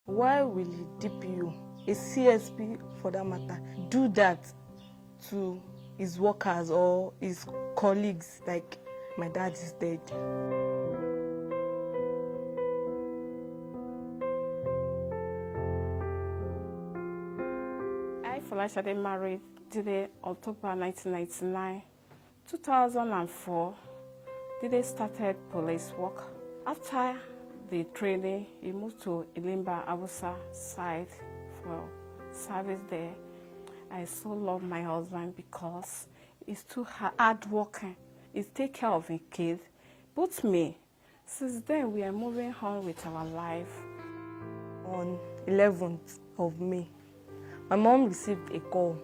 Why will the DPO, a CSP for that matter, do that to his workers or his colleagues? Like, my dad is dead. I first married today October 1999. 2004, Dide started police work. After the training, he moved to Ilimba, Abusa side for service there. I so love my husband because he's too hard working. He takes care of his kids. But me, since then we are moving on with our life. On 11th of May, my mom received a call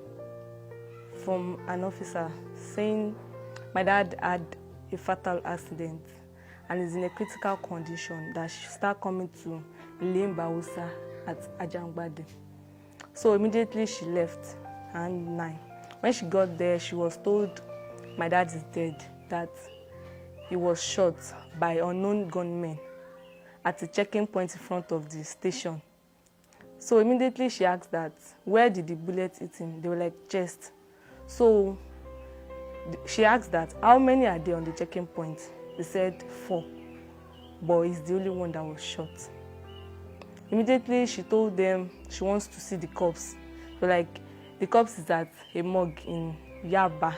from an officer saying my dad had a fatal accident and is in a critical condition, that she start coming to Ilimba at Ajangbade. So immediately she left around 9. When she got there, she was told my dad is dead, that he was shot by unknown gunmen at a checking point in front of the station. So immediately she asked that, where did the bullet hit him? They were like, chest. So she asked that, how many are there on the checking point? They said 4, but he's the only one that was shot. Immediately she told them she wants to see the corpse. So like, the corpse is at a morgue in Yaba.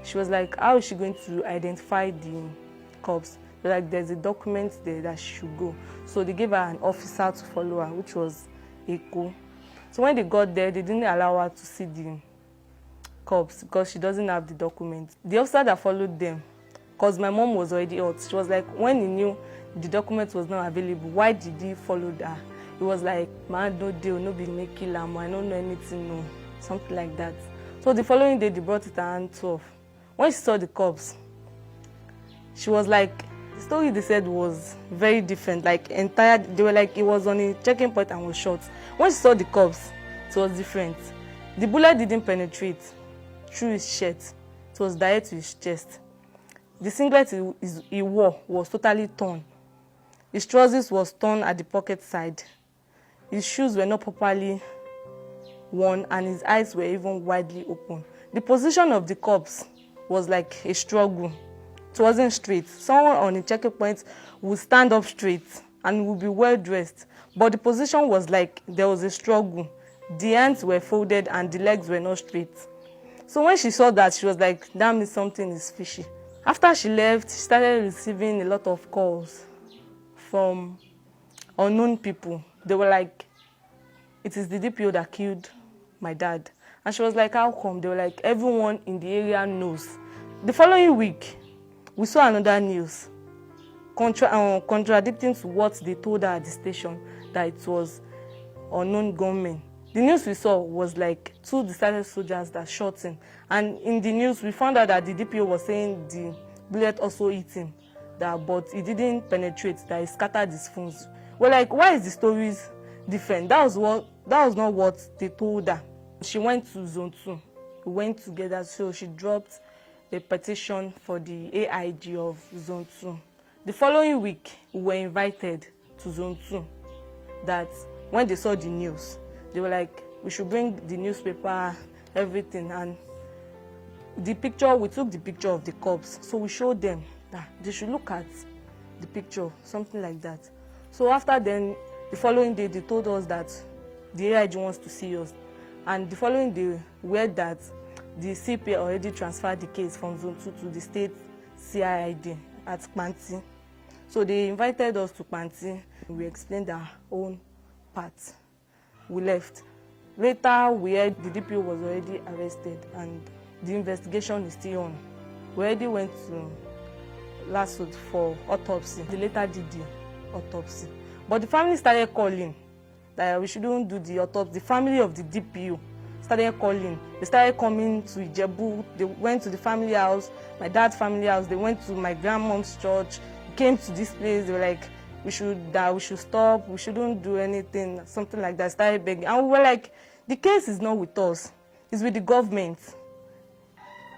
She was like, how is she going to identify the corpse? They're like, there's a document there that she should go. So they gave her an officer to follow her, which was Eko. So when they got there, they didn't allow her to see the corpse because she doesn't have the document. The officer that followed them, because my mom was already out, she was like, when he knew the document was not available, why did he follow her? He was like, man, no deal, no be make kill am, I don't know anything, no, something like that. So the following day, they brought it around 12. When she saw the corpse, she was like, the story they said was very different, like they were like, it was on a checking point and was shot. When she saw the corpse, it was different. The bullet didn't penetrate through his shirt, it was direct to his chest. The singlet he wore was totally torn. His trousers was torn at the pocket side. His shoes were not properly worn and his eyes were even widely open. The position of the corpse was like a struggle. It wasn't straight. Someone on a checking point would stand up straight and would be well dressed, but the position was like there was a struggle. The hands were folded and the legs were not straight. So when she saw that, she was like, that means something is fishy. After she left, she started receiving a lot of calls from unknown people. They were like, it is the DPO that killed my dad. And she was like, how come? They were like, everyone in the area knows. The following week, we saw another news contradicting to what they told her at the station, that it was unknown gunmen. The news we saw was like 2 deserted soldiers that shot him. And in the news, we found out that the DPO was saying the bullet also hit him, but it didn't penetrate, that it scattered his phones. We're like, why is the stories different? That was not what they told her. She went to Zone 2. We went together, so she dropped a petition for the AIG of Zone 2. The following week, we were invited to Zone 2. That when they saw the news, they were like, we should bring the newspaper, everything. And we took the picture of the corpse. So we showed them that they should look at the picture, something like that. So after then, the following day, they told us that the AIG wants to see us. And the following day, we heard that the CP already transferred the case from Zone 2 to the state CID at Kpanti. So they invited us to Kpanti. We explained our own part. We left. Later, we heard the DPO was already arrested and the investigation is still on. We already went to Lasut for autopsy. They later did the autopsy. But the family started calling that we shouldn't do the autopsy. The family of the DPO started calling. They started coming to Ijebu. They went to the family house, my dad's family house. They went to my grandmom's church. Came to this place. They were like, we should stop. We shouldn't do anything, something like that. Started begging. And we were like, the case is not with us. It's with the government.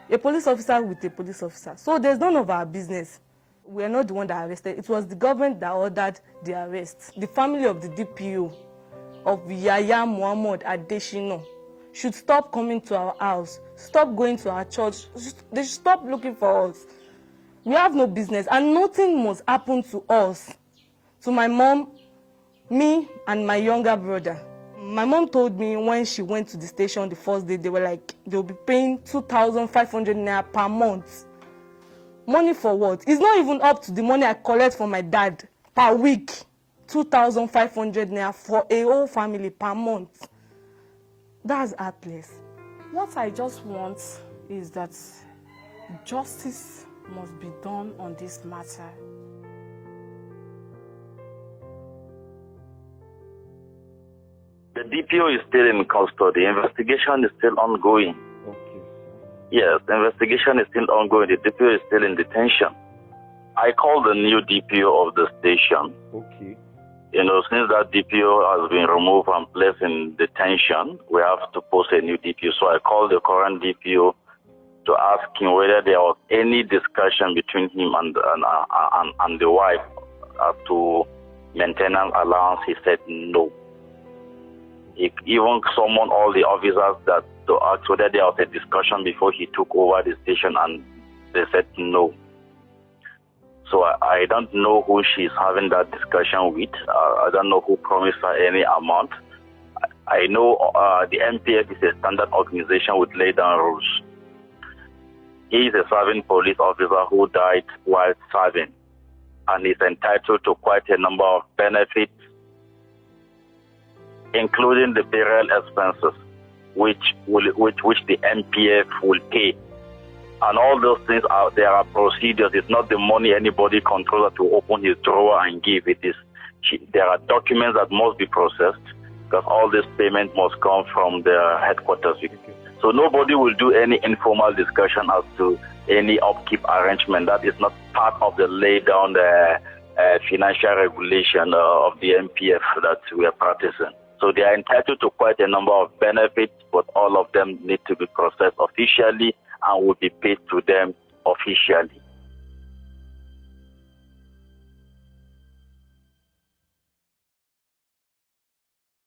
A police officer with a police officer. So there's none of our business. We are not the one that arrested. It was the government that ordered the arrest. The family of the DPO of Yaya Muhammad Adeshino should stop coming to our house, stop going to our church. They should stop looking for us. We have no business, and nothing must happen to us, to my mom, me, and my younger brother. My mom told me when she went to the station the first day, they were like, they'll be paying 2,500 naira per month. Money for what? It's not even up to the money I collect from my dad per week. 2,500 naira for a whole family per month. That's heartless. What I just want is that justice must be done on this matter. The DPO is still in custody. Investigation is still ongoing. Okay. Yes, the investigation is still ongoing. The DPO is still in detention. I called the new DPO of the station. Okay. Since that DPO has been removed and placed in detention, we have to post a new DPO. So I called the current DPO to ask him whether there was any discussion between him and the wife as to maintenance allowance. He said no. He even summoned all the officers to ask whether there was a discussion before he took over the station, and they said no. So I don't know who she's having that discussion with. I don't know who promised her any amount. I know the MPF is a standard organization with laid down rules. He is a serving police officer who died while serving, and is entitled to quite a number of benefits, including the burial expenses, which the MPF will pay. And all those things there are procedures. It's not the money anybody controller to open his drawer and give. There are documents that must be processed, because all this payment must come from the headquarters. So nobody will do any informal discussion as to any upkeep arrangement. That is not part of the laid down financial regulation of the MPF that we are practicing. So they are entitled to quite a number of benefits, but all of them need to be processed officially and will be paid to them officially.